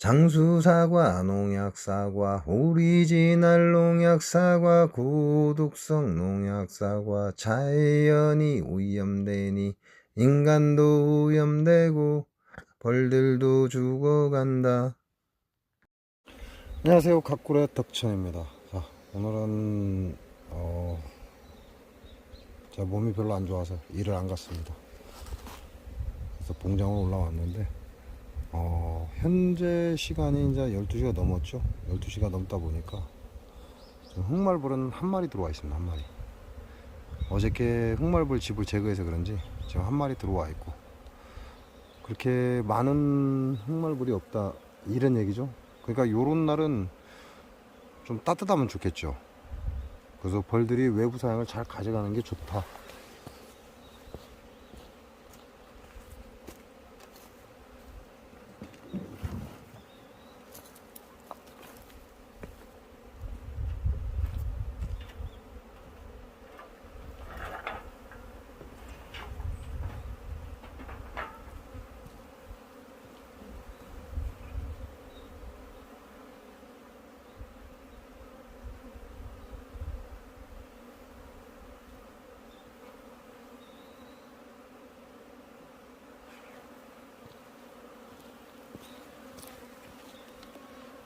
장수사과, 농약사과, 오리지널 농약사과, 고독성 농약사과, 자연이 오염되니 인간도 오염되고 벌들도 죽어간다. 안녕하세요, 가꾸레 덕천입니다. 자, 오늘은 제가 몸이 별로 안 좋아서 일을 안 갔습니다. 그래서 봉장으로 올라왔는데 현재 시간이 이제 12시가 넘었죠. 12시가 넘다 보니까 지금 흑말벌은 한 마리 들어와 있습니다. 한 마리. 어저께 흑말벌 집을 제거해서 그런지 지금 한 마리 들어와 있고, 그렇게 많은 흑말벌이 없다 이런 얘기죠. 그러니까 요런 날은 좀 따뜻하면 좋겠죠. 그래서 벌들이 외부 사양을 잘 가져가는 게 좋다.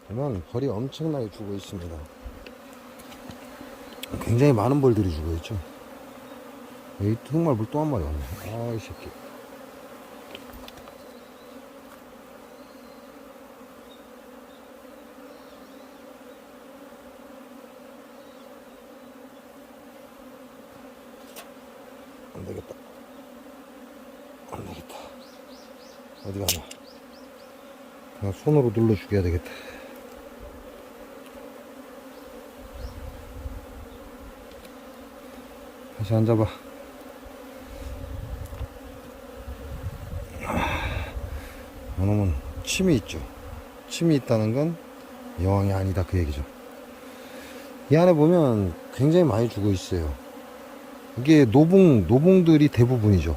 보면 벌이 엄청나게 죽어 있습니다. 굉장히 많은 벌들이 죽어 있죠. 여기 흑말벌 또 한 마리 왔네. 아, 이 새끼. 안 되겠다. 안 되겠다. 어디 가나. 그냥 손으로 눌러 죽여야 되겠다. 다시 앉아봐. 이놈은 침이 있죠. 침이 있다는 건 여왕이 아니다 그 얘기죠. 이 안에 보면 굉장히 많이 죽어 있어요. 이게 노봉들이 대부분이죠.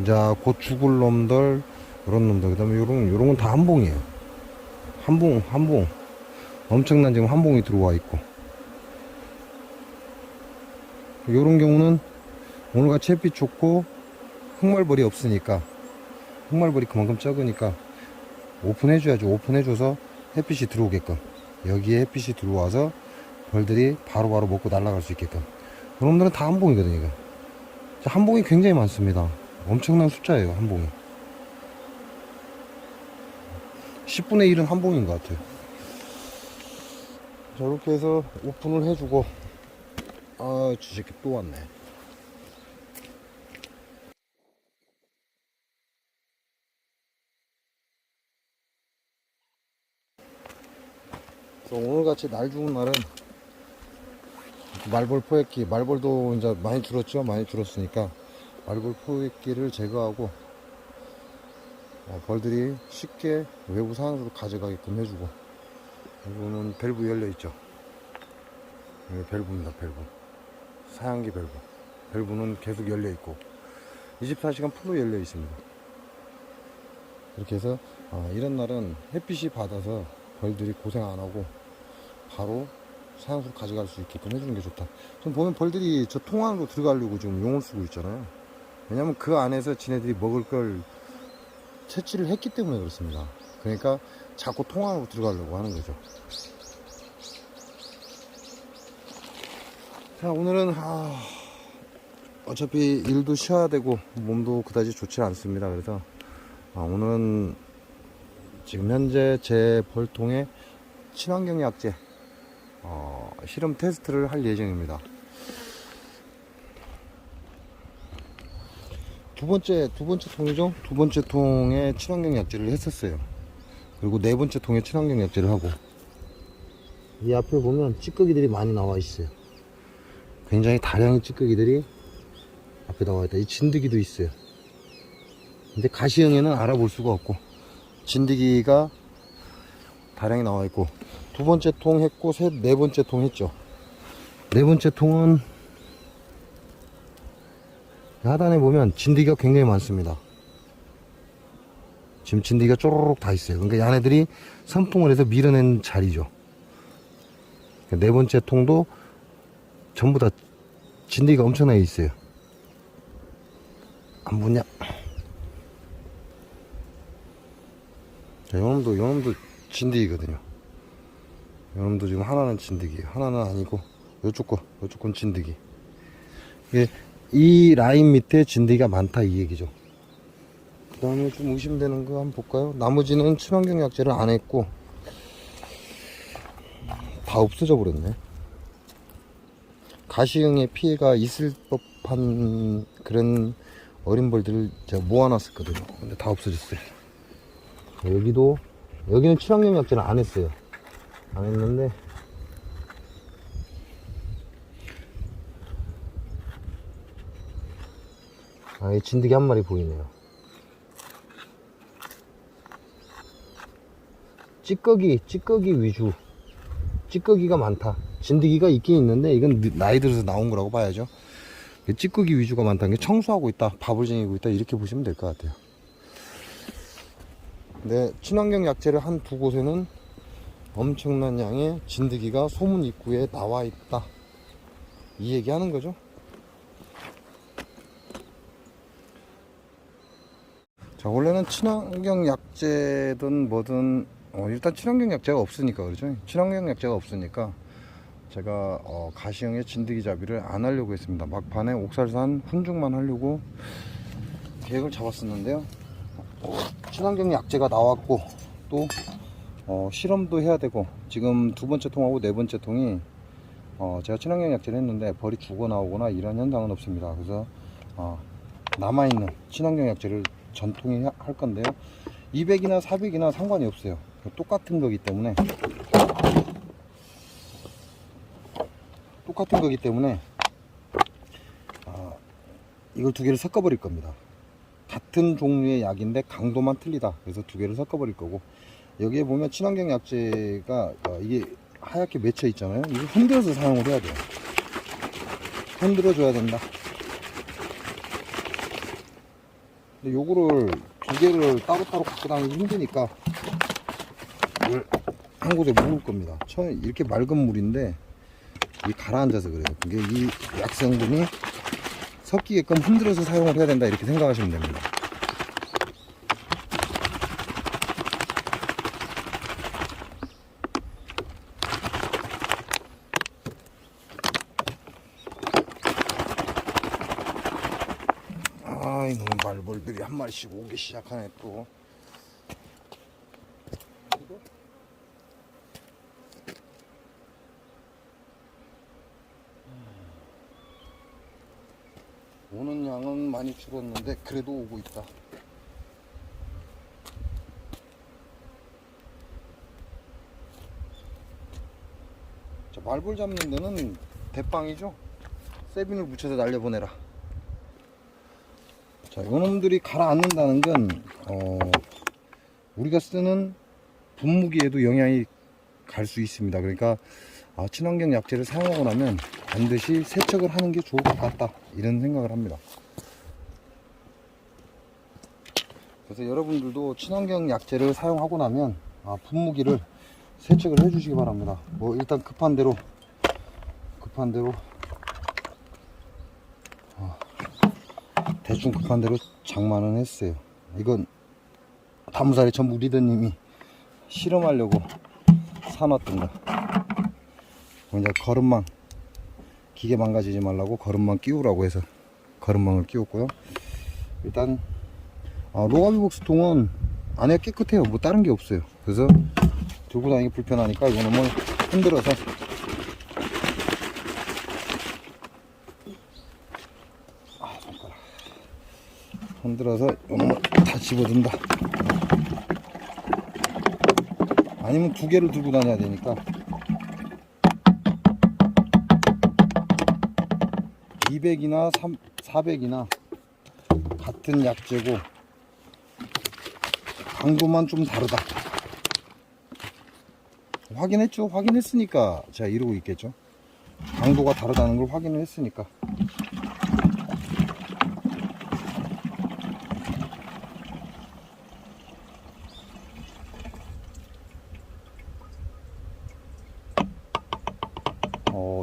이제 곧 죽을 놈들, 이런 놈들, 그 다음에 요런 건 다 한봉이에요. 한봉. 엄청난 지금 한봉이 들어와 있고. 요런 경우는 오늘같이 햇빛 좋고 흑말벌이 없으니까, 흑말벌이 그만큼 적으니까 오픈해줘야죠. 오픈해줘서 햇빛이 들어오게끔, 여기에 햇빛이 들어와서 벌들이 바로바로 먹고 날아갈 수 있게끔. 그놈들은 다 한봉이거든요. 이거 한봉이 굉장히 많습니다. 엄청난 숫자예요. 한봉이 10분의 1은 한봉인 것 같아요. 자, 이렇게 해서 오픈을 해주고, 아, 저 새끼 또 왔네. 그래서 오늘같이 날 좋은 날은 말벌 포획기, 말벌도 이제 많이 줄었죠. 많이 줄었으니까 말벌 포획기를 제거하고 벌들이 쉽게 외부 상황으로 가져가게끔 해주고. 이거는 밸브 열려 있죠. 여기 밸브입니다. 밸브, 사양기 밸브. 밸브는 계속 열려 있고 24시간 풀로 열려 있습니다. 이렇게 해서 이런 날은 햇빛이 받아서 벌들이 고생 안 하고 바로 사양수로 가져갈 수 있게끔 해주는 게 좋다. 지금 보면 벌들이 저 통 안으로 들어가려고 지금 용을 쓰고 있잖아요. 왜냐면 그 안에서 지네들이 먹을 걸 채취를 했기 때문에 그렇습니다. 그러니까 자꾸 통 안으로 들어가려고 하는 거죠. 자, 오늘은 어차피 일도 쉬어야 되고 몸도 그다지 좋지 않습니다. 그래서 오늘은 지금 현재 제 벌통에 친환경 약제 실험 테스트를 할 예정입니다. 두 번째 통이죠. 두 번째 통에 친환경 약제를 했었어요. 그리고 네 번째 통에 친환경 약제를 하고, 이 앞에 보면 찌꺼기들이 많이 나와 있어요. 굉장히 다량의 찌꺼기들이 앞에 나와 있다. 이 진드기도 있어요. 근데 가시형에는 알아볼 수가 없고, 진드기가 다량이 나와 있고. 두 번째 통 했고 네 번째 통 했죠. 네 번째 통은 하단에 보면 진드기가 굉장히 많습니다. 지금 진드기가 쪼르륵 다 있어요. 그러니까 얘네들이 선풍을 해서 밀어낸 자리죠. 네 번째 통도 전부 다 진드기가 엄청나게 있어요. 안 보냐? 자, 요놈도 진드기거든요. 요놈도 지금 하나는 진드기예요. 하나는 아니고 요쪽 건 진드기. 이 라인 밑에 진드기가 많다 이 얘기죠. 그 다음에 좀 의심되는 거 한번 볼까요? 나머지는 친환경 약제를 안 했고 다 없어져 버렸네. 가시형의 피해가 있을 법한 그런 어린 벌들을 제가 모아놨었거든요. 근데 다 없어졌어요. 여기는 친환경 약제를 안 했어요. 안 했는데 이 진드기 한 마리 보이네요. 찌꺼기 위주. 찌꺼기가 많다. 진드기가 있긴 있는데 이건 나이 들어서 나온 거라고 봐야죠. 찌꺼기 위주가 많다는 게 청소하고 있다, 밥을 쟁이고 있다 이렇게 보시면 될 것 같아요. 근데 친환경 약제를 한 두 곳에는 엄청난 양의 진드기가 소문 입구에 나와 있다 이 얘기 하는 거죠. 자, 원래는 친환경 약제든 뭐든 일단 친환경 약제가 없으니까 그렇죠. 친환경 약제가 없으니까 제가 가시형의 진드기 잡이를 안 하려고 했습니다. 막판에 옥살산 훈증만 하려고 계획을 잡았었는데요. 친환경 약제가 나왔고 또 실험도 해야 되고 지금 두 번째 통하고 네 번째 통이 제가 친환경 약제를 했는데 벌이 죽어 나오거나 이런 현상은 없습니다. 그래서 남아있는 친환경 약제를 전통에 할 건데요. 200이나 400이나 상관이 없어요. 똑같은 거기 때문에 이걸 두 개를 섞어 버릴 겁니다. 같은 종류의 약인데 강도만 틀리다. 그래서 두 개를 섞어 버릴 거고, 여기에 보면 친환경 약제가 이게 하얗게 맺혀 있잖아요. 이거 흔들어서 사용을 해야 돼요. 흔들어 줘야 된다. 근데 요거를 두 개를 따로따로 갖고 다니기 힘드니까 이걸 한 곳에 모을 겁니다. 처음에 이렇게 맑은 물인데 이 가라앉아서 그래요. 그게 이 약성분이 섞이게끔 흔들어서 사용을 해야 된다 이렇게 생각하시면 됩니다. 이놈의 말벌들이 한 마리씩 오기 시작하네 또. 오는 양은 많이 줄었는데 그래도 오고 있다. 자, 말벌 잡는 데는 대빵이죠. 세빈을 묻혀서 날려보내라. 자, 요놈들이 가라앉는다는 건 우리가 쓰는 분무기에도 영향이 갈 수 있습니다. 그러니까 친환경 약제를 사용하고 나면 반드시 세척을 하는 게 좋을 것 같다 이런 생각을 합니다. 그래서 여러분들도 친환경 약제를 사용하고 나면 분무기를 세척을 해 주시기 바랍니다. 뭐 일단 급한 대로 대충 급한 대로 장만은 했어요. 이건 다무사리 전부 리더님이 실험하려고 사놨던 거. 이제 거름망, 기계 망가지지 말라고 거름망 끼우라고 해서 거름망을 끼웠고요. 일단 로가비복스 통은 안에 깨끗해요. 뭐 다른 게 없어요. 그래서 들고 다니기 불편하니까 이거는 뭐 흔들어서 이놈을 다 집어든다. 아니면 두 개를 들고 다녀야 되니까 200이나 400이나 같은 약재고 강도만 좀 다르다. 확인했죠? 확인했으니까 제가 이러고 있겠죠. 강도가 다르다는 걸 확인을 했으니까.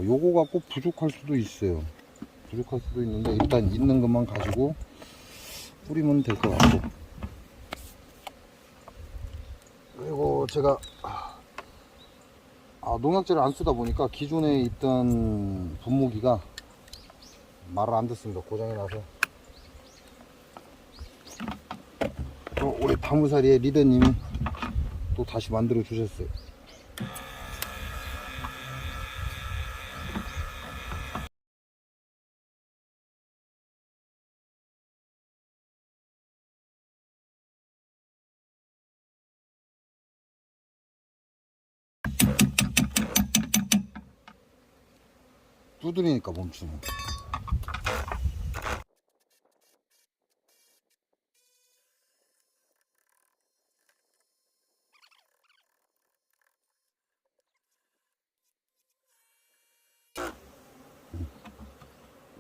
요거 갖고 부족할 수도 있어요. 부족할 수도 있는데 일단 있는 것만 가지고 뿌리면 될 것 같고. 그리고 제가 농약제를 안 쓰다 보니까 기존에 있던 분무기가 말을 안 듣습니다. 고장이 나서. 우리 다무사리의 리더님이 또 다시 만들어 주셨어요. 두드리니까 멈추네.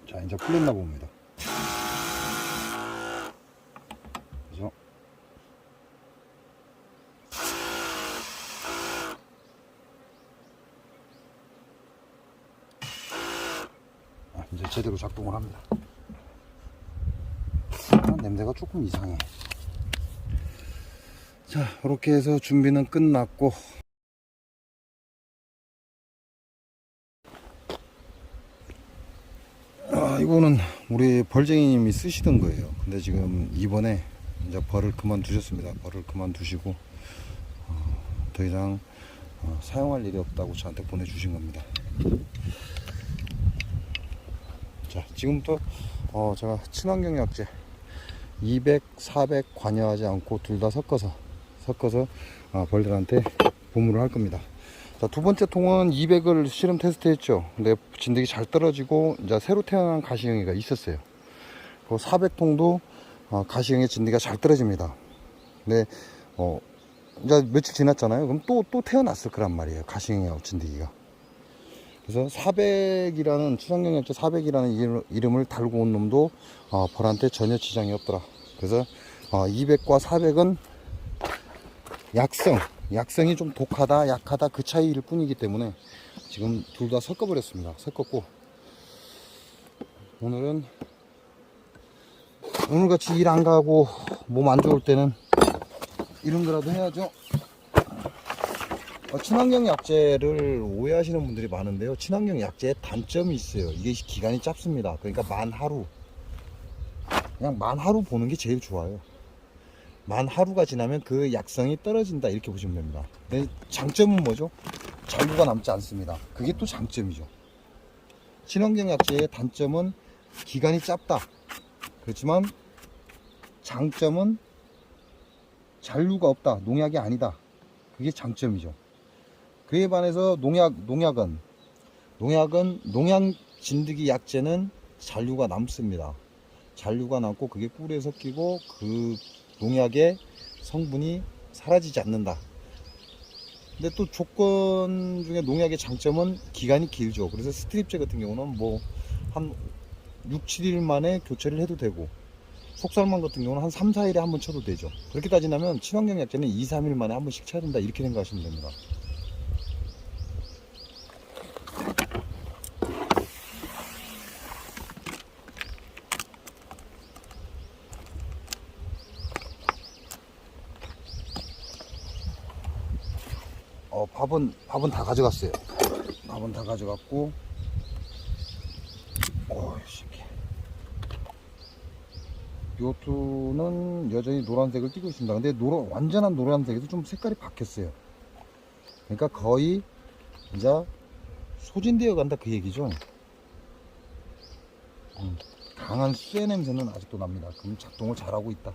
자, 이제 풀렸나 봅니다. 그죠? 이제 제대로 작동을 합니다. 냄새가 조금 이상해. 자, 이렇게 해서 준비는 끝났고, 이거는 우리 벌쟁이님이 쓰시던 거예요. 근데 지금 이번에 이제 벌을 그만두셨습니다. 벌을 그만두시고 더 이상 사용할 일이 없다고 저한테 보내주신 겁니다. 자, 지금부터 제가 친환경 약재 200, 400 관여하지 않고 둘 다 섞어서 벌들한테 보무를 할 겁니다. 자, 두 번째 통은 200을 실험 테스트 했죠. 근데 진드기 잘 떨어지고 이제 새로 태어난 가시형이가 있었어요. 그 400통도 가시형의 진드기가 잘 떨어집니다. 근데 이제 며칠 지났잖아요. 그럼 또 태어났을 거란 말이에요. 가시형의 진드기가. 그래서 400이라는 친환경 약재 400이라는 이름을 달고 온 놈도 벌한테 전혀 지장이 없더라. 그래서 200과 400은 약성이 좀 독하다 약하다 그 차이일 뿐이기 때문에 지금 둘 다 섞어버렸습니다. 섞었고 오늘같이 일 안 가고 몸 안 좋을 때는 이런 거라도 해야죠. 친환경 약재를 오해하시는 분들이 많은데요. 친환경 약재의 단점이 있어요. 이게 기간이 짧습니다. 그러니까 그냥 만 하루 보는 게 제일 좋아요. 만 하루가 지나면 그 약성이 떨어진다 이렇게 보시면 됩니다. 근데 장점은 뭐죠? 잔류가 남지 않습니다. 그게 또 장점이죠. 친환경 약재의 단점은 기간이 짧다. 그렇지만 장점은 잔류가 없다. 농약이 아니다. 그게 장점이죠. 그에 반해서 농약 진드기 약재는 잔류가 남습니다. 잔류가 남고 그게 꿀에 섞이고 그 농약의 성분이 사라지지 않는다. 근데 또 조건 중에 농약의 장점은 기간이 길죠. 그래서 스트립제 같은 경우는 뭐 한 6, 7일 만에 교체를 해도 되고 속살만 같은 경우는 한 3, 4일에 한 번 쳐도 되죠. 그렇게 따지면 친환경 약재는 2, 3일 만에 한 번씩 쳐야 된다 이렇게 생각하시면 됩니다. 밥은 다 가져갔어요. 밥은 다 가져갔고, 요투는 여전히 노란색을 띠고 있습니다. 근데 완전한 노란색에도 좀 색깔이 바뀌었어요. 그러니까 거의 이제 소진되어 간다 그 얘기죠. 강한 쇠 냄새는 아직도 납니다. 그럼 작동을 잘하고 있다.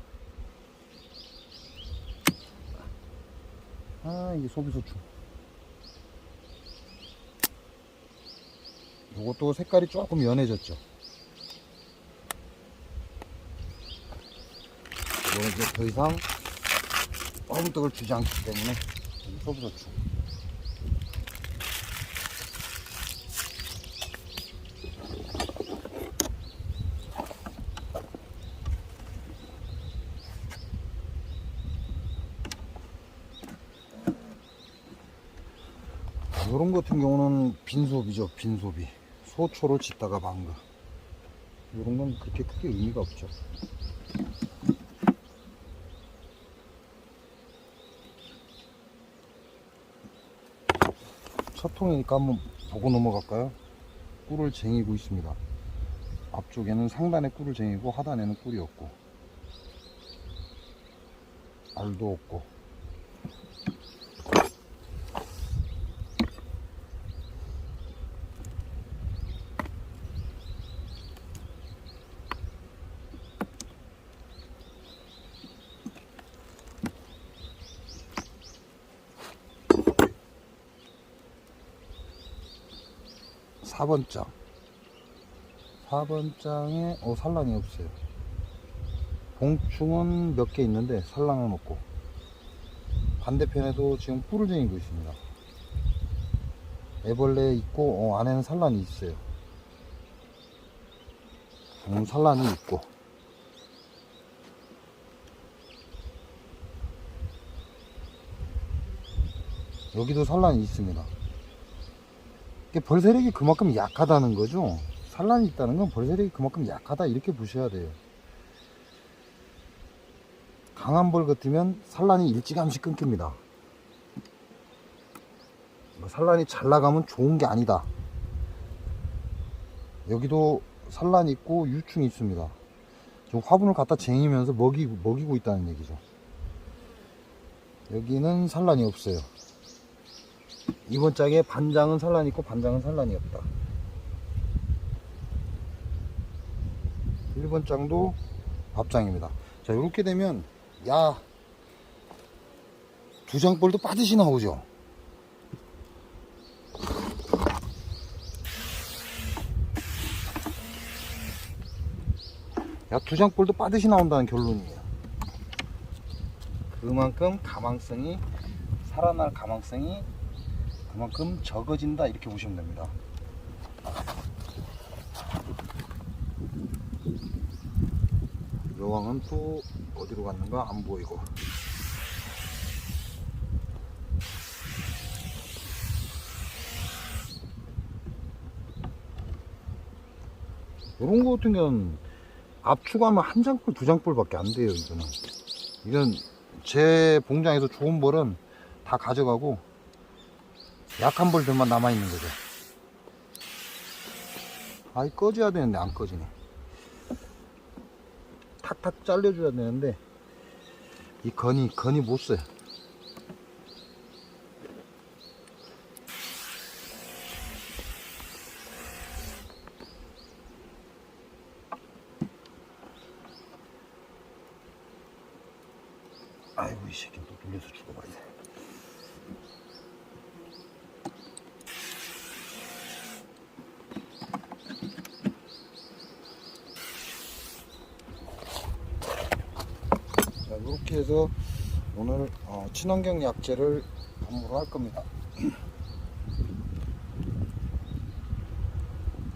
이게 소비소충. 요것도 색깔이 조금 연해졌죠. 이거는 이제 더 이상 어묵떡을 주지 않기 때문에 소비소충. 요런 것 같은 경우는 빈소비죠. 빈소비. 소초를 짓다가 만 거. 요런 건 그렇게 크게 의미가 없죠. 첫 통이니까 한번 보고 넘어갈까요? 꿀을 쟁이고 있습니다. 앞쪽에는 상단에 꿀을 쟁이고 하단에는 꿀이 없고 알도 없고. (4번장) 4번장에 산란이 없어요. 봉충은 몇 개 있는데 산란은 없고, 반대편에도 지금 꿀을 쟁이고 있습니다. 애벌레 있고 안에는 산란이 있어요. 산란이 있고, 여기도 산란이 있습니다. 벌세력이 그만큼 약하다는 거죠. 산란이 있다는 건 벌세력이 그만큼 약하다 이렇게 보셔야 돼요. 강한 벌 같으면 산란이 일찌감치 끊깁니다. 산란이 잘 나가면 좋은 게 아니다. 여기도 산란이 있고 유충이 있습니다. 좀 화분을 갖다 쟁이면서 먹이고 있다는 얘기죠. 여기는 산란이 없어요. 이번 짝에 반장은 산란이 있고 반장은 산란이 없다. 1번 짝도 밥장입니다. 자, 이렇게 되면 야 두장벌도 빠듯이 나오죠. 야 두장벌도 빠듯이 나온다는 결론이에요. 그만큼 가망성이, 살아날 가망성이 그만큼 적어진다 이렇게 보시면 됩니다. 여왕은 또 어디로 갔는가 안 보이고. 이런 거 같은 경우는 압축하면 한 장볼 두 장볼 밖에 안 돼요. 이건 제 봉장에서 좋은 볼은 다 가져가고 약한 볼들만 남아있는 거죠. 아이 꺼져야 되는데 안 꺼지네. 탁탁 잘려줘야 되는데 이 건이 못 써요. 아이고 이 새끼 또 돌려서 죽어봐야 돼. 자, 이렇게 해서 오늘 친환경 약재를 선물을 할 겁니다.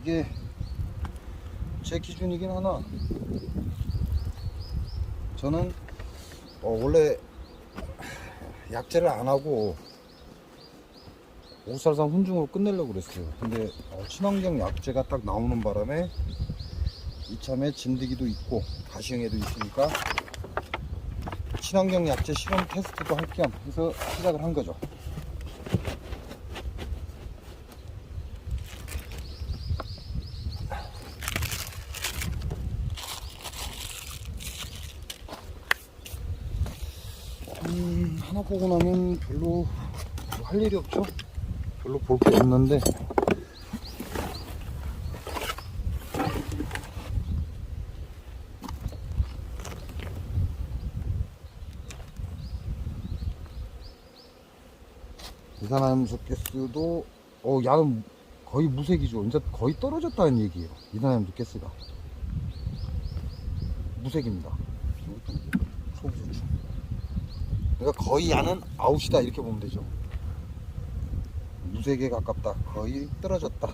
이게 제 기준이긴 하나, 저는 원래 약재를 안 하고 오살산 훈증으로 끝내려고 그랬어요. 근데 친환경 약재가 딱 나오는 바람에 이참에 진드기도 있고 가시형에도 있으니까 친환경 약재 실험 테스트도 할 겸 해서 시작을 한 거죠. 하나 보고 나면 별로 할 일이 없죠. 별로 볼 게 없는데 이산화염소가스도 야는 거의 무색이죠. 이제 거의 떨어졌다는 얘기예요. 이산화염소가스가 무색입니다. 소부수충. 그러니까 거의 야는 아웃이다 이렇게 보면 되죠. 무색에 가깝다. 거의 떨어졌다.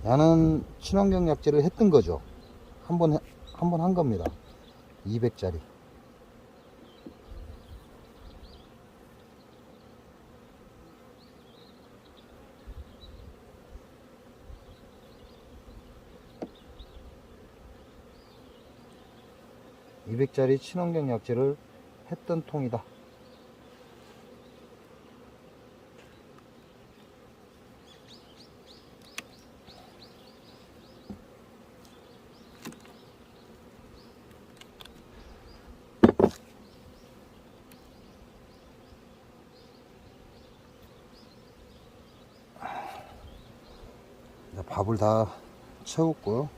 야는 친환경 약재를 했던 거죠. 한 번 한 겁니다. 200짜리. (200짜리) 친환경 약재를 했던 통이다. 밥을 다 채웠고요.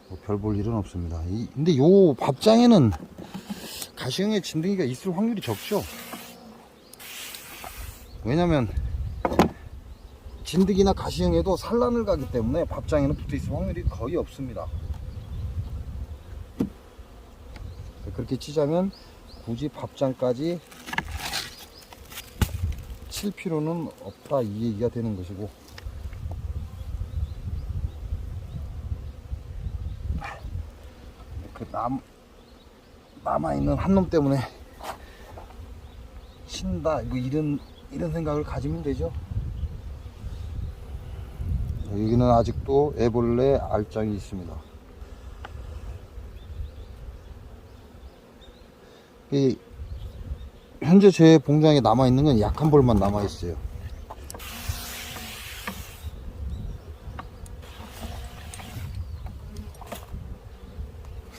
뭐 별 볼 일은 없습니다. 근데 요 밥장에는 가시형의 진드기가 있을 확률이 적죠. 왜냐면 진드기나 가시형에도 산란을 가기 때문에 밥장에는 붙어 있을 확률이 거의 없습니다. 그렇게 치자면 굳이 밥장까지 칠 필요는 없다, 이 얘기가 되는 것이고, 그 남아있는 한 놈 때문에 친다, 뭐 이런 생각을 가지면 되죠. 여기는 아직도 애벌레 알장이 있습니다. 현재 제 봉장에 남아있는 건 약한 벌만 남아있어요.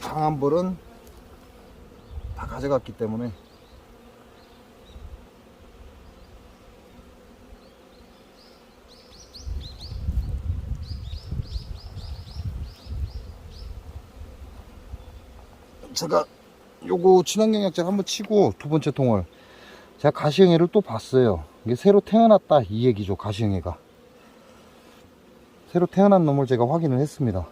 강한 벌은 다 가져갔기 때문에 제가 요거 친환경 약재를 한번 치고 두 번째 통을 제가 가시형애를 또 봤어요. 이게 새로 태어났다, 이 얘기죠. 가시형애가 새로 태어난 놈을 제가 확인을 했습니다.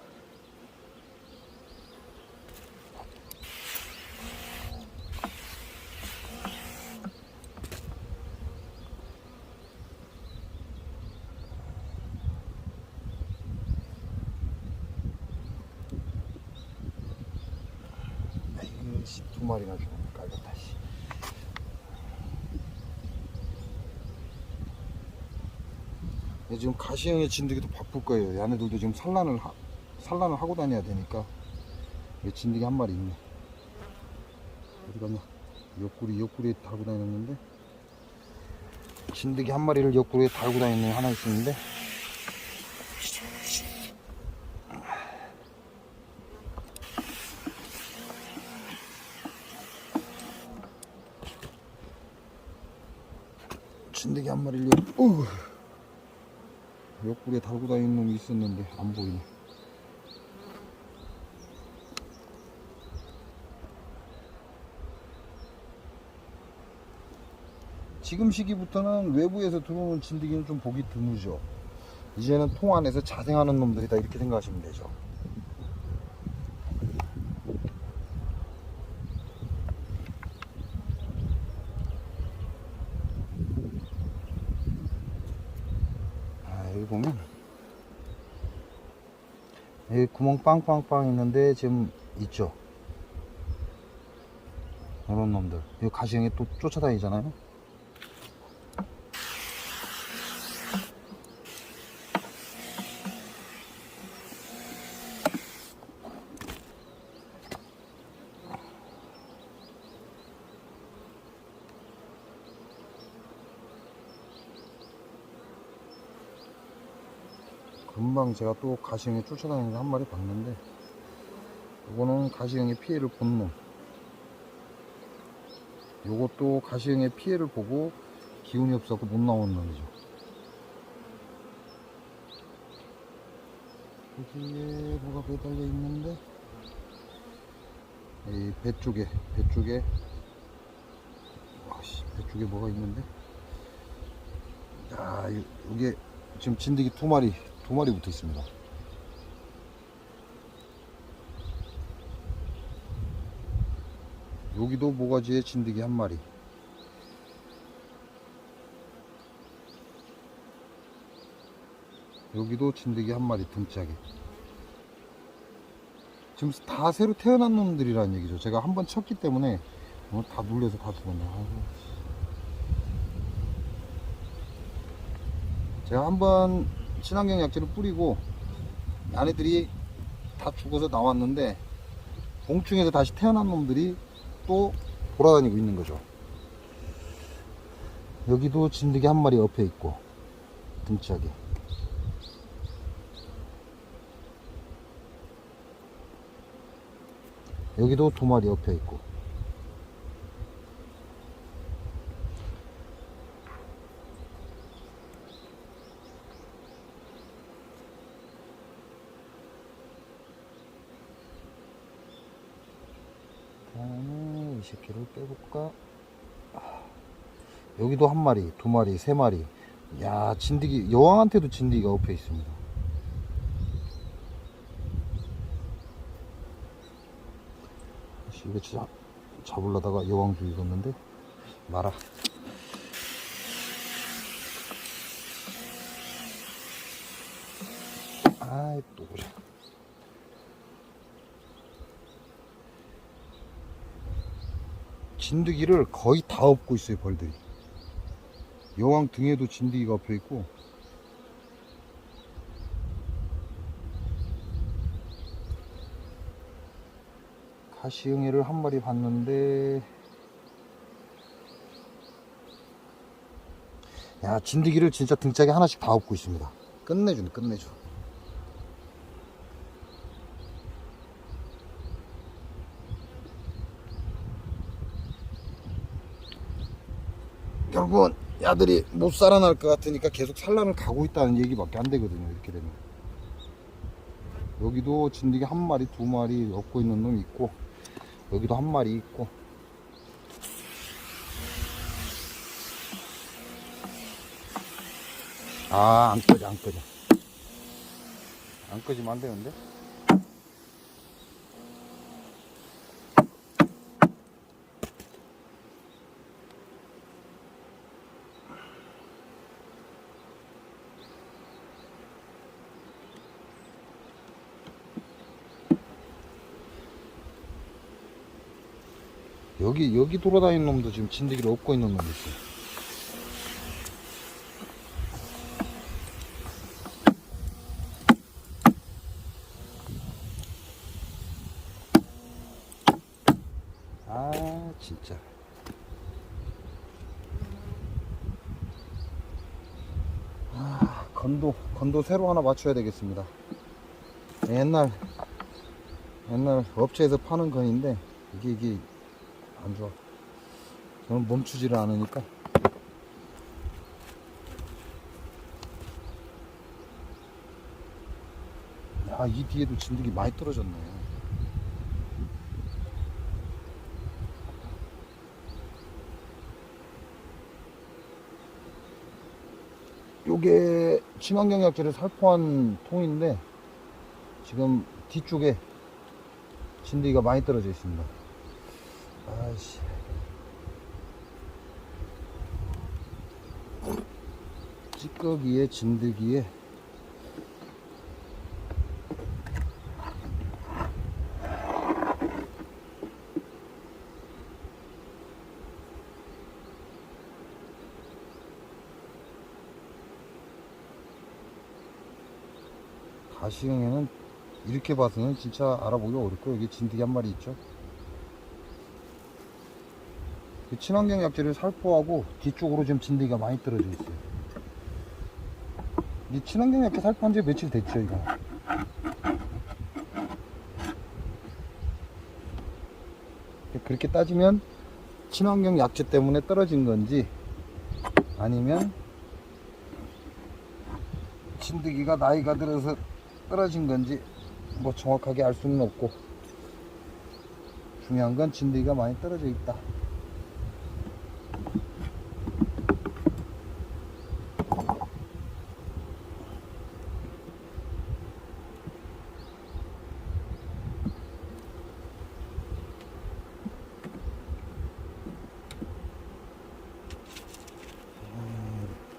두 마리나 좀 깔렸다. 지금 가시형의 진드기도 바쁠 거예요. 얘네들도 지금 산란을 하고 다녀야 되니까. 진드기 한 마리 있네. 어디 갔냐? 옆구리에 달고 다녔는데, 진드기 한 마리를 옆구리에 달고 다니는 하나 있었는데, 진드기 한 마리를 옆구리에 달고 다니는 놈이 있었는데 안 보이네. 지금 시기부터는 외부에서 들어오는 진드기는 좀 보기 드무죠. 이제는 통 안에서 자생하는 놈들이다, 이렇게 생각하시면 되죠. 여기 보면 여기 구멍 빵빵빵 있는데 지금 있죠. 이런 놈들, 이 가시형이 또 쫓아다니잖아요. 금방 제가 또 가시형이 쫓아다니는 거 한 마리 봤는데, 이거는 가시형의 피해를 본 놈. 요것도 가시형의 피해를 보고 기운이 없어서 못 나온 놈이죠. 여기에 뭐가 매달려 있는데, 이 배 쪽에 뭐가 있는데, 야, 이게 지금 진드기 두 마리 붙어 있습니다. 여기도 모가지에 진드기 한 마리. 여기도 진드기 한 마리 등짝에. 지금 다 새로 태어난 놈들이라는 얘기죠. 제가 한번 쳤기 때문에 다 눌려서 다 죽었네. 아이고. 제가 한번 친환경 약재를 뿌리고 안에들이 다 죽어서 나왔는데 봉충에서 다시 태어난 놈들이 또 돌아다니고 있는 거죠. 여기도 진드기 한 마리 엎여 있고 등짝에. 여기도 두 마리 엎여 있고. 다음에 이 새끼를 빼볼까? 여기도 한 마리, 두 마리, 세 마리. 야, 진드기, 여왕한테도 진드기가 엎여 있습니다. 이거 진짜 잡으려다가 여왕도 익었는데 말아. 아이, 또 그래. 진드기를 거의 다 엎고 있어요, 벌들이. 여왕 등에도 진드기가 엎여 있고. 가시응애를 한 마리 봤는데, 야, 진드기를 진짜 등짝에 하나씩 다 엎고 있습니다. 끝내주네, 끝내줘. 결국은 야들이 못 살아날 것 같으니까 계속 산란을 가고 있다는 얘기밖에 안 되거든요. 이렇게 되면. 여기도 진드기 한 마리, 두 마리 엎고 있는 놈이 있고, 여기도 한 마리 있고. 아, 안 꺼져, 안 꺼져. 안 꺼지면 안 되는데? 여기 돌아다니는 놈도 지금 진드기를 엎고 있는 놈이 있어요. 아, 진짜. 아, 건도 새로 하나 맞춰야 되겠습니다. 옛날 업체에서 파는 건인데, 이게 안 좋아. 저는 멈추지를 않으니까. 야, 이 뒤에도 진드기 많이 떨어졌네. 요게 친환경 약재를 살포한 통인데 지금 뒤쪽에 진드기가 많이 떨어져 있습니다. 아이씨. 찌꺼기에 진드기에 가시형에는 이렇게 봐서는 진짜 알아보기 어렵고, 여기 진드기 한 마리 있죠. 친환경 약재를 살포하고 뒤쪽으로 지금 진드기가 많이 떨어져 있어요. 이 친환경 약재 살포한 지 며칠 됐죠, 이거. 그렇게 따지면 친환경 약재 때문에 떨어진 건지 아니면 진드기가 나이가 들어서 떨어진 건지 뭐 정확하게 알 수는 없고, 중요한 건 진드기가 많이 떨어져 있다.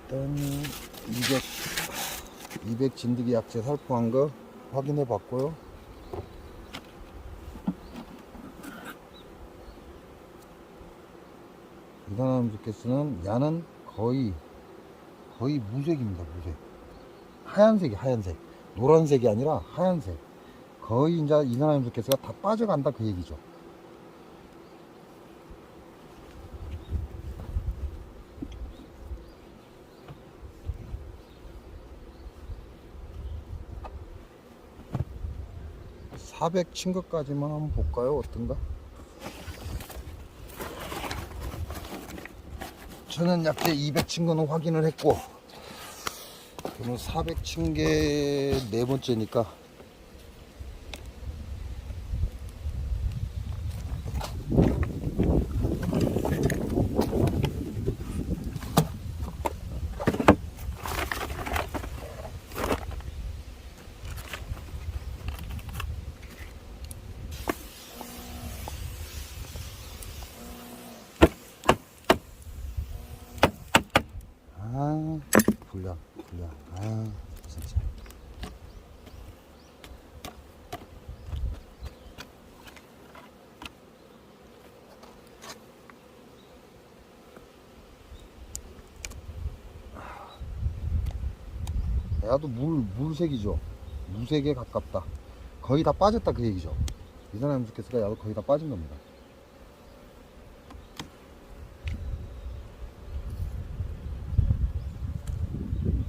일단 이게 200 진드기 약재 살포한 거 확인해 봤고요. 이산화탄소 부스켓은 야는 거의 무색입니다. 무색. 하얀색이 하얀색. 노란색이 아니라 하얀색. 거의 이제 이산화탄소 부스켓가 다 빠져간다 그 얘기죠. (400) 친 것까지만 한번 볼까요? 어떤가? 저는 약재 200 친 거는 확인을 했고, 그러면 400 친 게 네 번째니까 불량 진짜. 야도 물색이죠. 무색에 가깝다. 거의 다 빠졌다 그 얘기죠. 이산화탄소 부스켓가 야도 거의 다 빠진 겁니다.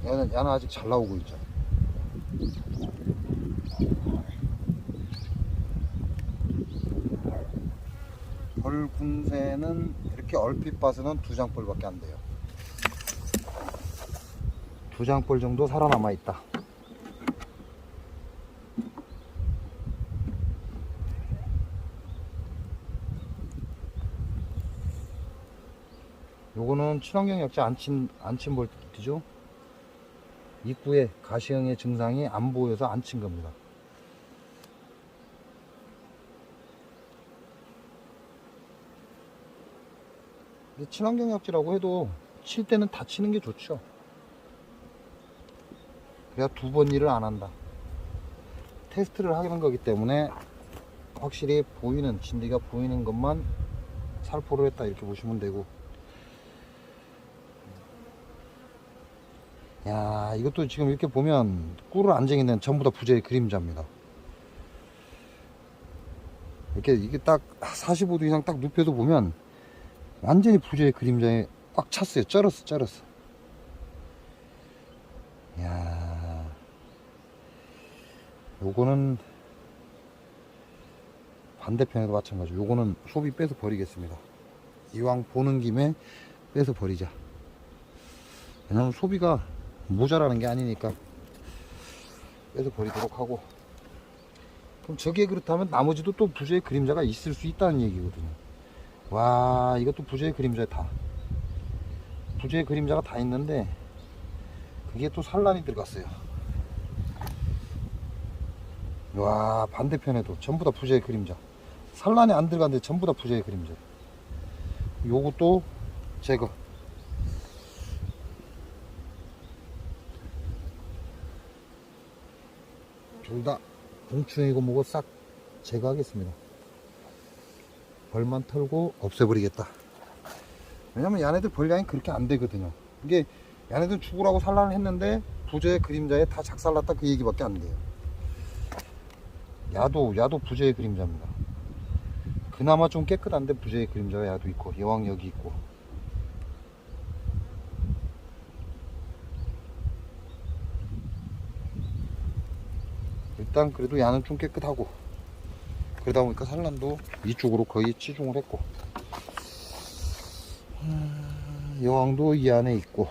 야는 아직 잘 나오고 있죠. 벌 군세는 이렇게 얼핏 봐서는 2장 벌밖에 안 돼요. 2장 벌 정도 살아남아 있다. 요거는 친환경 약재 안 친 볼트죠. 입구에 가시형의 증상이 안 보여서 안 친 겁니다. 친환경 약재라고 해도 칠 때는 다 치는 게 좋죠. 그래야 2번 일을 안 한다. 테스트를 하는 거기 때문에 확실히 보이는 진드기가 보이는 것만 살포를 했다 이렇게 보시면 되고. 야, 이것도 지금 이렇게 보면 꿀을 안 쟁이는 전부 다 부재의 그림자입니다. 이게 딱 45도 이상 딱 눕혀서 보면 완전히 부재의 그림자에 꽉 찼어요. 쩔었어. 야, 요거는 반대편에도 마찬가지로 요거는 소비 빼서 버리겠습니다. 이왕 보는 김에 빼서 버리자. 왜냐면 소비가 모자라는 게 아니니까 빼서 버리도록 하고. 그럼 저게 그렇다면 나머지도 또 부재의 그림자가 있을 수 있다는 얘기거든요. 와, 이것도 부재의 그림자에 부재의 그림자가 다 있는데 그게 또 산란이 들어갔어요. 와, 반대편에도 전부 다 부재의 그림자. 산란이 안 들어갔는데 전부 다 부재의 그림자. 요것도 제거. 둘 다 공충이고 뭐고 싹 제거하겠습니다. 벌만 털고 없애버리겠다. 왜냐면 얘네들 벌량이 그렇게 안 되거든요. 이게 얘네들 죽으라고 산란을 했는데 부재의 그림자에 다 작살났다 그 얘기밖에 안 돼요. 야도 부재의 그림자입니다. 그나마 좀 깨끗한데 부재의 그림자가 야도 있고 여왕 여기 있고. 일단 그래도 야는 좀 깨끗하고, 그러다 보니까 산란도 이쪽으로 거의 치중을 했고, 여왕도 이 안에 있고.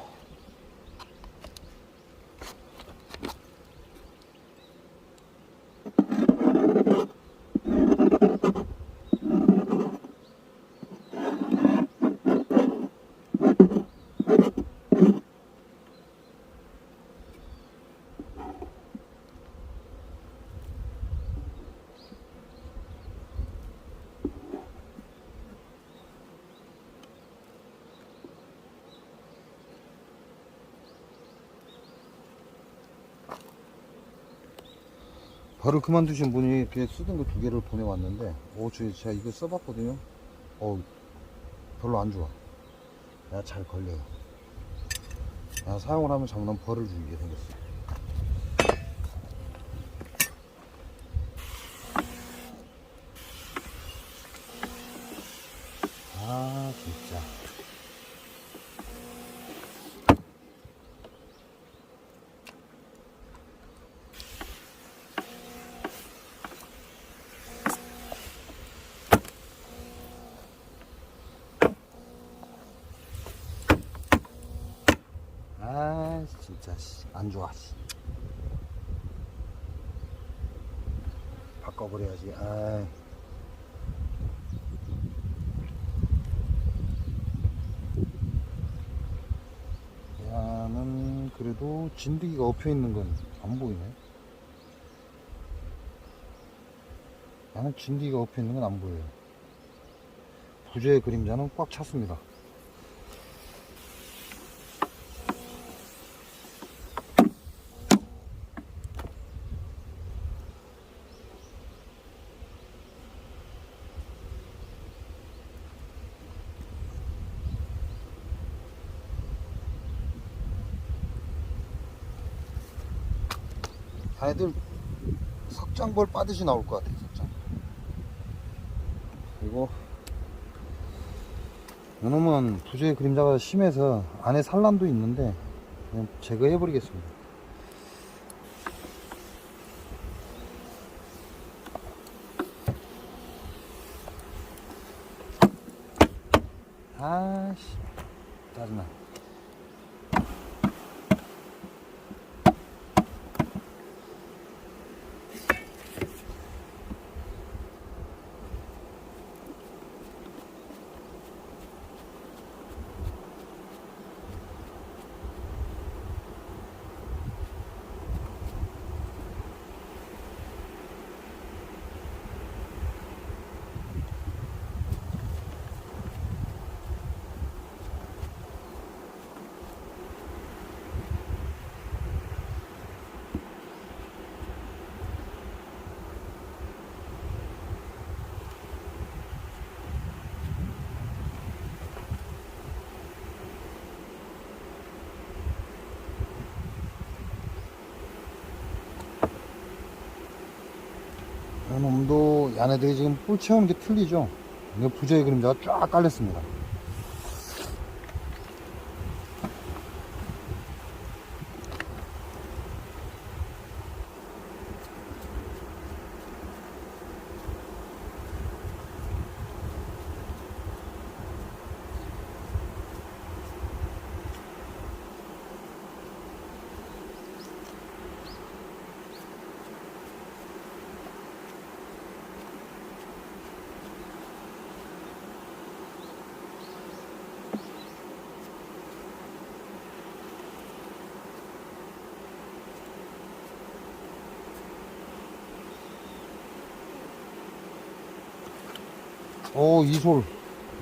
벌을 그만두신 분이 이렇게 쓰던 거 2개를 보내왔는데, 제가 이거 써봤거든요. 별로 안 좋아. 야, 잘 걸려요. 야, 사용을 하면 장난 벌을 주게 생겼어. 아, 진짜. 아, 진짜 안 좋아. 바꿔버려야지. 아. 야는 그래도 진드기가 엎여 있는 건 안 보이네. 야는 진드기가 엎여 있는 건 안 보여요. 부재의 그림자는 꽉 찼습니다. 애들 석장벌 빠듯이 나올 것 같아요. 석장. 그리고 이놈은 부재의 그림자가 심해서 안에 산란도 있는데 그냥 제거해 버리겠습니다. 아씨, 짜증나. 이놈도 야네들이 지금 뿔 채우는 게 틀리죠. 이거 부재의 그림자가 쫙 깔렸습니다.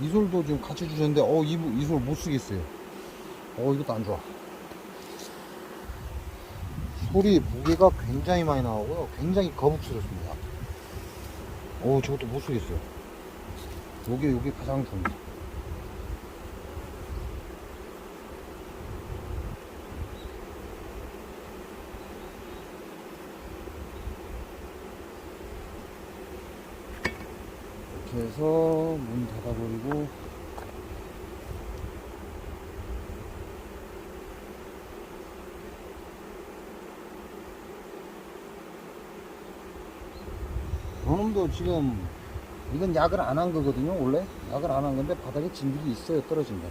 이솔도 지금 같이 주셨는데, 이솔 못 쓰겠어요. 이것도 안 좋아. 솔이 무게가 굉장히 많이 나오고요. 굉장히 거북스럽습니다. 저것도 못 쓰겠어요. 요게 가장 좋습니다. 이렇게 해서 문 닫아버리고, 요놈도 지금 이건 약을 안 한 거거든요. 원래 약을 안 한 건데 바닥에 진드기 있어요. 떨어진다.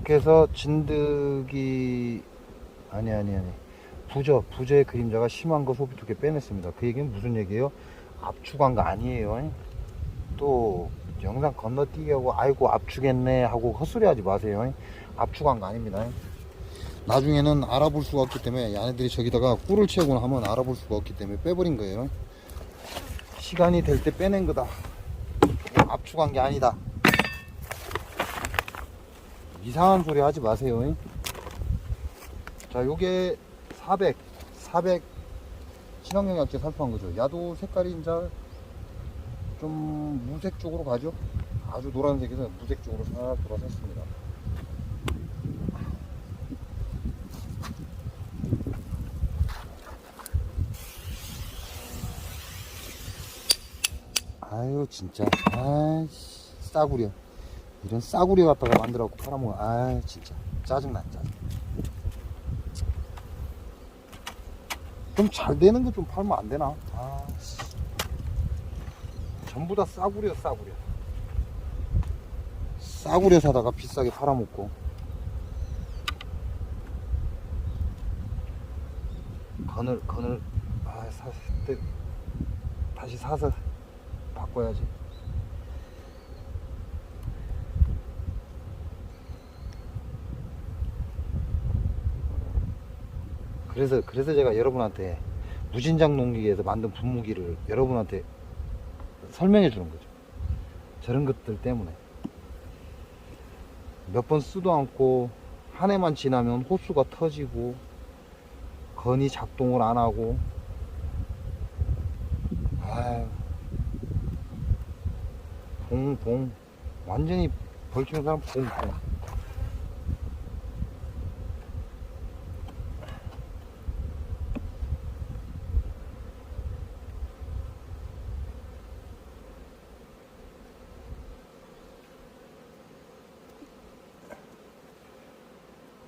이렇게 해서 진드기 아니 부저의 그림자가 심한 거 소비 2개 빼냈습니다. 그 얘기는 무슨 얘기예요? 압축한 거 아니에요. 또 영상 건너뛰기 하고 아이고 압축했네 하고 헛소리 하지 마세요. 압축한 거 아닙니다. 나중에는 알아볼 수가 없기 때문에 얘네들이 저기다가 꿀을 채우고 하면 알아볼 수가 없기 때문에 빼버린 거예요. 시간이 될 때 빼낸 거다. 압축한 게 아니다. 이상한 소리 하지 마세요. 자, 요게 400 친환경약재 살포한 거죠. 야도 색깔이 이제 좀 무색 쪽으로 가죠. 아주 노란색에서 무색 쪽으로 잘 돌아섰습니다. 아유 진짜 아이씨 싸구려 이런 싸구려 갖다가 만들어갖고 팔아먹어. 아이 진짜 짜증나. 좀 잘 되는 거 좀 팔면 안 되나? 아씨 전부 다 싸구려 사다가 비싸게 팔아먹고. 건을 다시 사서 바꿔야지. 그래서 제가 여러분한테 무진장 농기에서 만든 분무기를 여러분한테 설명해 주는 거죠. 저런 것들 때문에 몇 번 쓰도 않고 한 해만 지나면 호수가 터지고 건이 작동을 안 하고. 아유 봉 완전히 벌치는 사람 봉.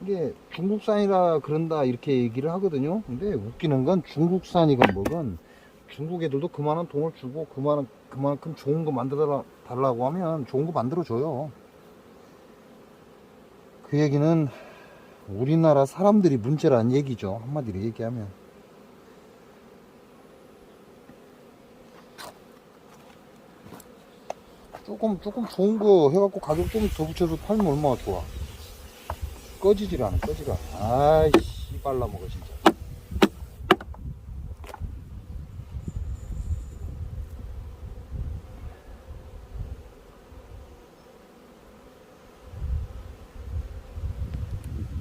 이게 중국산이라 그런다 이렇게 얘기를 하거든요. 근데 웃기는 건 중국산이건 뭐건 중국 애들도 그만한 돈을 주고 그만큼 좋은 거 만들어 달라고 하면 좋은 거 만들어 줘요. 그 얘기는 우리나라 사람들이 문제라는 얘기죠. 한마디로 얘기하면. 조금 좋은 거 해갖고 가격 좀 더 붙여서 팔면 얼마나 좋아. 꺼지질 않아. 아이씨 빨라 먹어 진짜.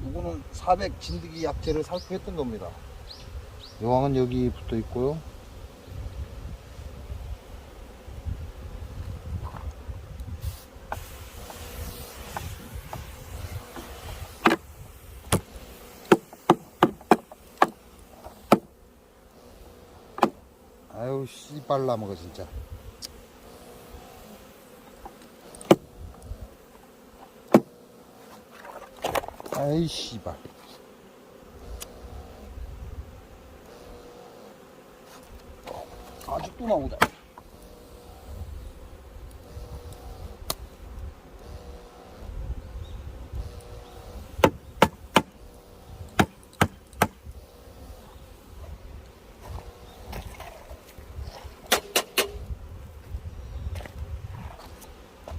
이거는 400 진드기 약재를 살포했던 겁니다. 여왕은 여기 붙어 있고요. 아유 씨발라 먹어 진짜. 아이 씨발. 아직도 나오다.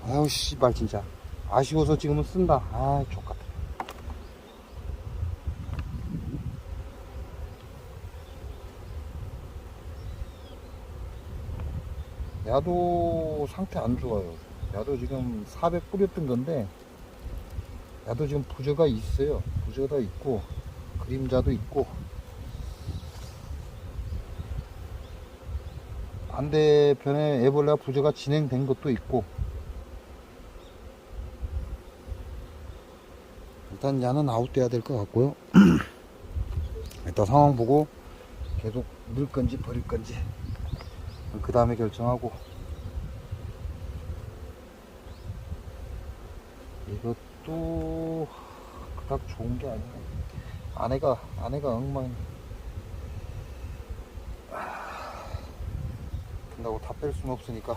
아유 씨발 진짜 아쉬워서 지금은 쓴다. 아 족같아. 야도 상태 안 좋아요. 야도 지금 400 뿌렸던 건데 야도 지금 부저가 있어요. 부저가 있고 그림자도 있고 반대편에 애벌레가 부저가 진행된 것도 있고. 일단 야는 아웃돼야 될 것 같고요. 일단 상황 보고 계속 넣을 건지 버릴 건지 그 다음에 결정하고. 이것도 그닥 좋은 게 아니네. 아내가 엉망. 된다고 다 뺄 수는 없으니까.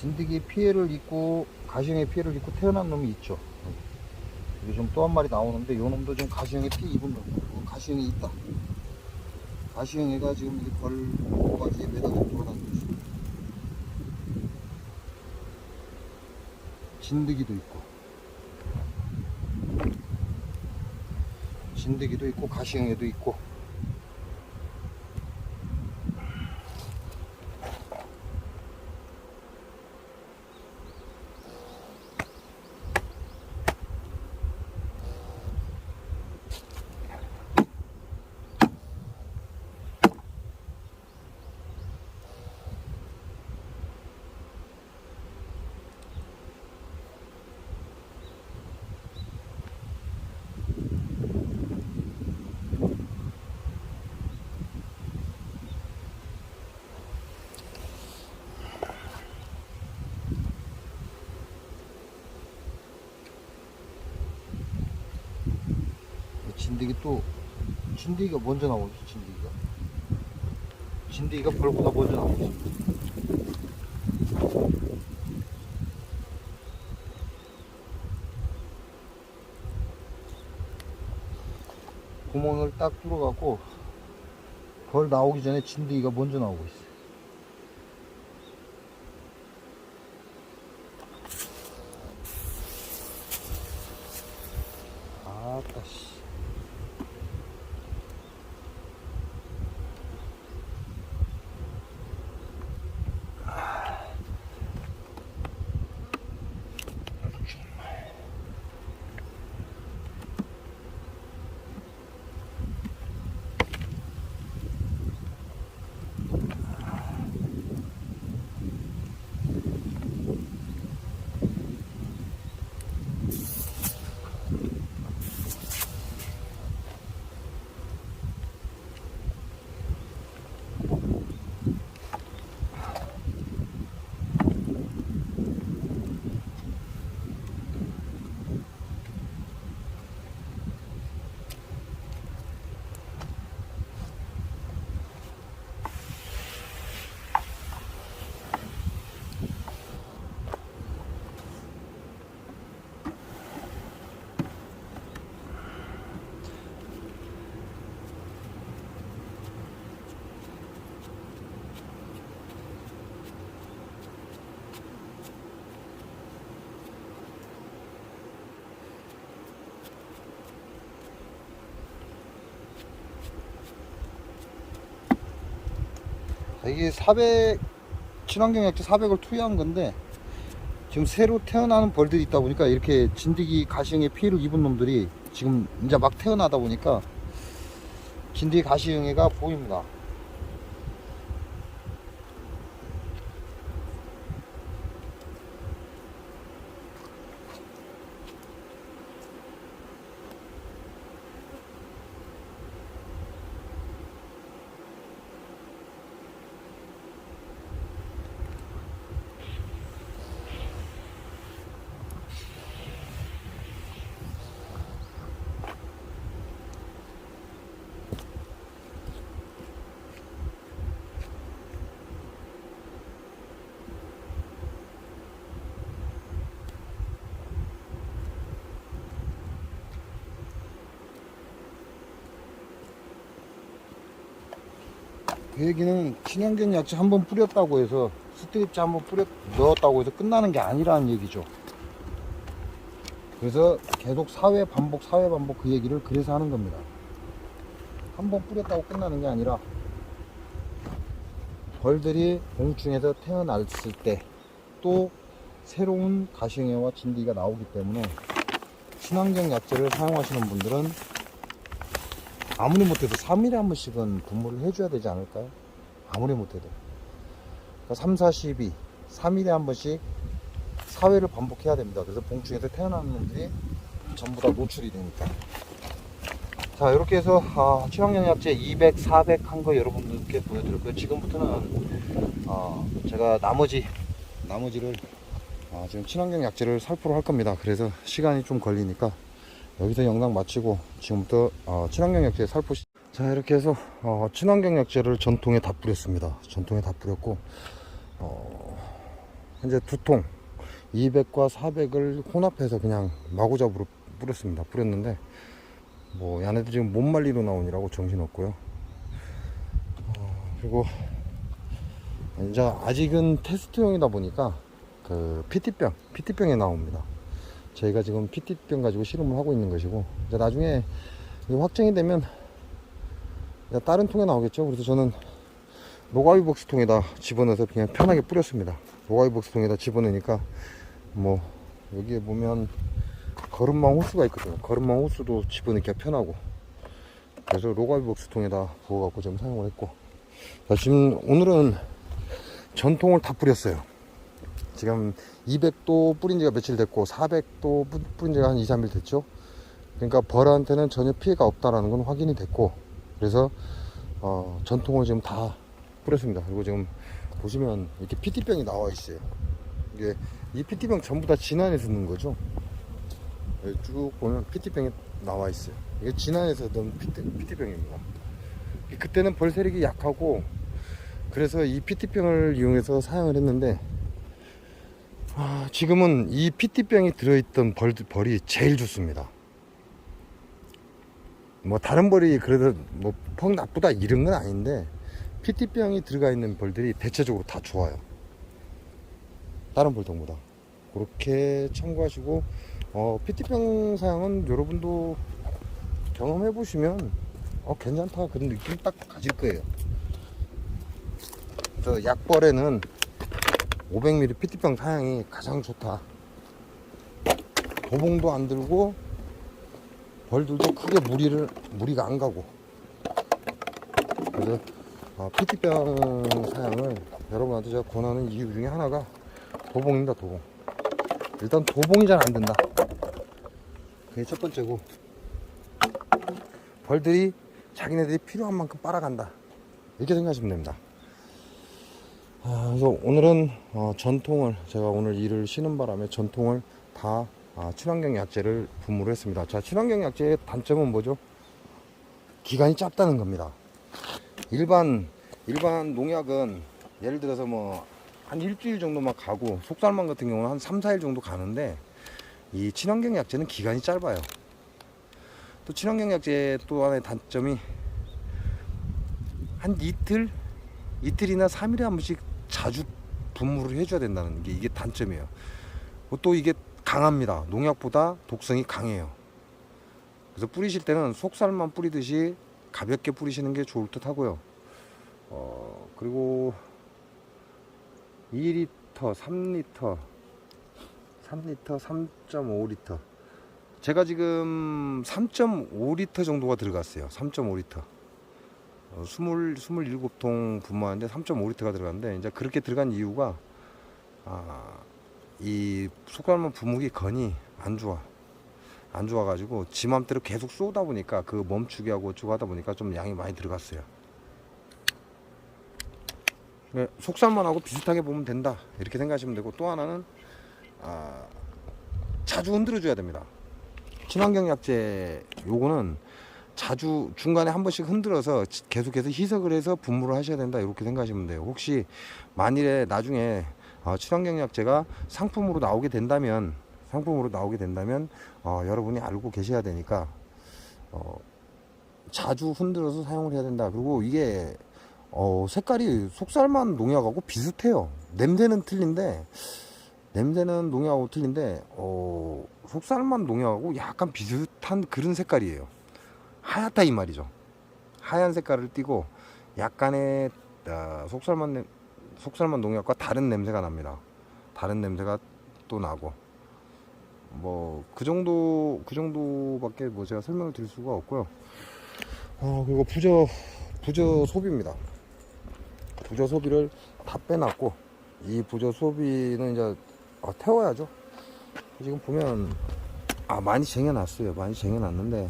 진드기 피해를 입고 가시형에 피해를 입고 태어난 놈이 있죠. 여기 좀 또 한 마리 나오는데 요 놈도 좀 가시형에 피해 입은 놈. 가시형이 있다. 가시형애가 지금 이 벌바지에 매달려 돌아다니고 있습니다. 진드기도 있고 진드기도 있고 가시형애도 있고. 진드기가 먼저 나오죠. 진드기가 벌보다 먼저 나오죠. 구멍을 딱 뚫어갖고 벌 나오기 전에 진드기가 먼저 나오고 있어요. 아따 씨. 이게 400 친환경 약재 400을 투여한 건데 지금 새로 태어나는 벌들이 있다 보니까 이렇게 진드기 가시형에 피해를 입은 놈들이 지금 이제 막 태어나다 보니까 진드기 가시형애가 보입니다. 그 얘기는 친환경 약재 한번 뿌렸다고 해서 스트립제 한번 넣었다고 해서 끝나는 게 아니라는 얘기죠. 그래서 계속 4회 반복 그 얘기를 그래서 하는 겁니다. 한번 뿌렸다고 끝나는 게 아니라 벌들이 공충에서 태어났을 때 또 새로운 가시형애와 진드기가 나오기 때문에 친환경 약재를 사용하시는 분들은 아무리 못해도 3일에 한 번씩은 분무를 해줘야 되지 않을까요? 아무리 못해도. 그러니까 3, 4, 12, 3일에 한 번씩 4회를 반복해야 됩니다. 그래서 봉충에서 태어나는 놈들이 전부 다 노출이 되니까. 자, 이렇게 해서 친환경 약재 200, 400 한 거 여러분들께 보여드렸고요. 지금부터는 제가 나머지를 지금 친환경 약재를 살포를 할 겁니다. 그래서 시간이 좀 걸리니까 여기서 영상 마치고 지금부터 친환경 약재 살포. 자, 이렇게 해서 친환경 약재를 전통에 다 뿌렸습니다. 전통에 다 뿌렸고 현재 2통 200과 400을 혼합해서 그냥 마구잡이로 뿌렸습니다. 뿌렸는데 뭐 얘네들 지금 못 말리러 나오느라고 정신없고요. 그리고 이제 아직은 테스트용이다 보니까 그 PT병에 나옵니다. 저희가 지금 PT병 가지고 실험을 하고 있는 것이고, 이제 나중에 확정이 되면 다른 통에 나오겠죠. 그래서 저는 로가위복스 통에다 집어넣어서 그냥 편하게 뿌렸습니다. 로가위복스 통에다 집어넣으니까 뭐 여기에 보면 거름망 호스가 있거든요. 거름망 호스도 집어넣기가 편하고, 그래서 로가위복스 통에다 부어갖고 좀 사용을 했고, 자, 지금 오늘은 전통을 다 뿌렸어요. 지금 200도 뿌린 지가 며칠 됐고 400도 뿌린 지가 한 2, 3일 됐죠. 그러니까 벌한테는 전혀 피해가 없다라는 건 확인이 됐고, 그래서 전통을 지금 다 뿌렸습니다. 그리고 지금 보시면 이렇게 PT병이 나와 있어요. 이게 이 PT병 전부 다 진안에서 넣은 거죠. 여기 쭉 보면 PT병이 나와 있어요. 이게 진안에서 넣은 PT병입니다. 그때는 벌 세력이 약하고, 그래서 이 PT병을 이용해서 사용을 했는데, 지금은 이 PT병이 들어있던 벌이 제일 좋습니다. 뭐 다른 벌이 그래도 뭐 퍽 나쁘다 이런 건 아닌데, PT병이 들어가 있는 벌들이 대체적으로 다 좋아요. 다른 벌통보다. 그렇게 참고하시고, PT병 사용은 여러분도 경험해 보시면 괜찮다 그런 느낌 딱 가질 거예요. 그래서 약벌에는 500ml PT병 사용이 가장 좋다. 도봉도 안 들고 벌들도 크게 무리가 안 가고. 그래서 PT병 사용을 여러분한테 제가 권하는 이유 중에 하나가 도봉입니다. 도봉. 일단 도봉이 잘 안 된다. 그게 첫 번째고, 벌들이 자기네들이 필요한 만큼 빨아간다, 이렇게 생각하시면 됩니다. 그래서 오늘은 전통을, 제가 오늘 일을 쉬는 바람에 전통을 다 친환경 약재를 분무를 했습니다. 자, 친환경 약재의 단점은 뭐죠? 기간이 짧다는 겁니다. 일반 농약은 예를 들어서 뭐 한 일주일 정도만 가고, 속살만 같은 경우는 한 3, 4일 정도 가는데, 이 친환경 약재는 기간이 짧아요. 또 친환경 약재 또 하나의 단점이 한 이틀이나 3일에 한 번씩 자주 분무를 해줘야 된다는 게, 이게 단점이에요. 또 이게 강합니다. 농약보다 독성이 강해요. 그래서 뿌리실 때는 속살만 뿌리듯이 가볍게 뿌리시는 게 좋을 듯 하고요. 그리고 2리터, 3리터, 3.5리터. 제가 지금 3.5리터 정도가 들어갔어요. 3.5리터. 27통 분무하는데 3.5리터가 들어갔는데, 이제 그렇게 들어간 이유가, 이 속살만 분무기 건이 안 좋아가지고 지 맘대로 계속 쏘다 보니까 그 멈추게 하고 어쩌고 하다 보니까 좀 양이 많이 들어갔어요. 속살만 하고 비슷하게 보면 된다, 이렇게 생각하시면 되고, 또 하나는 자주 흔들어 줘야 됩니다. 친환경 약재 요거는 자주 중간에 한 번씩 흔들어서 계속해서 희석을 해서 분무를 하셔야 된다, 이렇게 생각하시면 돼요. 혹시 만일에 나중에 친환경 약재가 상품으로 나오게 된다면 여러분이 알고 계셔야 되니까 자주 흔들어서 사용을 해야 된다. 그리고 이게 색깔이 속살만 농약하고 비슷해요. 냄새는 농약하고 틀린데 속살만 농약하고 약간 비슷한 그런 색깔이에요. 하얗다 이 말이죠. 하얀 색깔을 띠고 약간의 속살만 농약과 다른 냄새가 납니다. 다른 냄새가 또 나고, 뭐 그 정도밖에 뭐 제가 설명을 드릴 수가 없고요. 그리고 부저 소비입니다. 부저 소비를 다 빼놨고, 이 부저 소비는 이제 태워야죠. 지금 보면 많이 쟁여놨어요. 많이 쟁여놨는데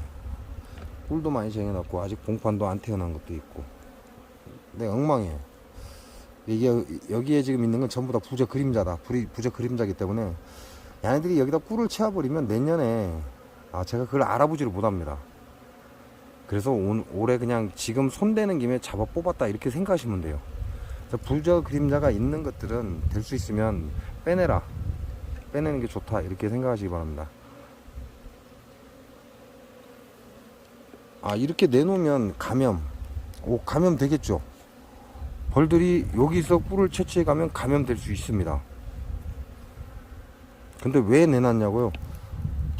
꿀도 많이 쟁여놨고, 아직 봉판도 안 태어난 것도 있고, 근데 엉망이에요. 이게 여기에 지금 있는 건 전부 다 부저 그림자다. 부저 그림자기 때문에 얘네들이 여기다 꿀을 채워버리면 내년에 제가 그걸 알아보지를 못합니다. 그래서 올해 그냥 지금 손대는 김에 잡아 뽑았다, 이렇게 생각하시면 돼요. 부저 그림자가 있는 것들은 될 수 있으면 빼내라, 빼내는 게 좋다, 이렇게 생각하시기 바랍니다. 아, 이렇게 내놓으면 감염 되겠죠. 벌들이 여기서 꿀을 채취해 가면 감염될 수 있습니다. 근데 왜 내놨냐고요?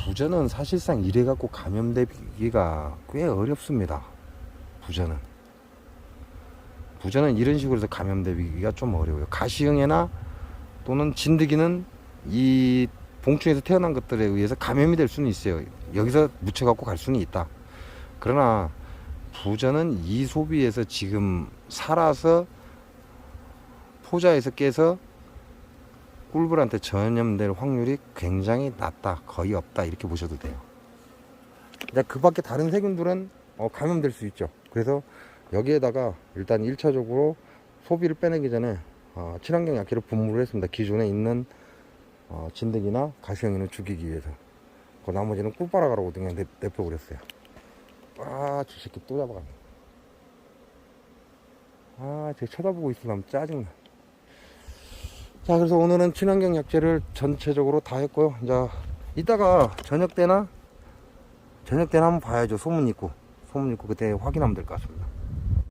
부전은 사실상 이래 갖고 감염되기가 꽤 어렵습니다. 부전은 이런 식으로 해서 감염되기가 좀 어려워요. 가시형애나 또는 진드기는 이 봉충에서 태어난 것들에 의해서 감염이 될 수는 있어요. 여기서 묻혀 갖고 갈 수는 있다. 그러나 부전은 이 소비에서 지금 살아서 포자에서 깨서 꿀벌한테 전염될 확률이 굉장히 낮다, 거의 없다, 이렇게 보셔도 돼요. 그 밖에 다른 세균들은 감염될 수 있죠. 그래서 여기에다가 일단 1차적으로 소비를 빼내기 전에 친환경 약재를 분무를 했습니다. 기존에 있는 진드기나 가시형이는 죽이기 위해서. 그 나머지는 꿀빨아가라고 그냥 내버려버렸어요. 아, 저 새끼 또 잡아가네. 아, 쟤 쳐다보고 있으면 짜증나. 자, 그래서 오늘은 친환경 약재를 전체적으로 다 했고요. 이제 이따가 저녁 때나 한번 봐야죠. 소문 있고 그때 확인하면 될 것 같습니다.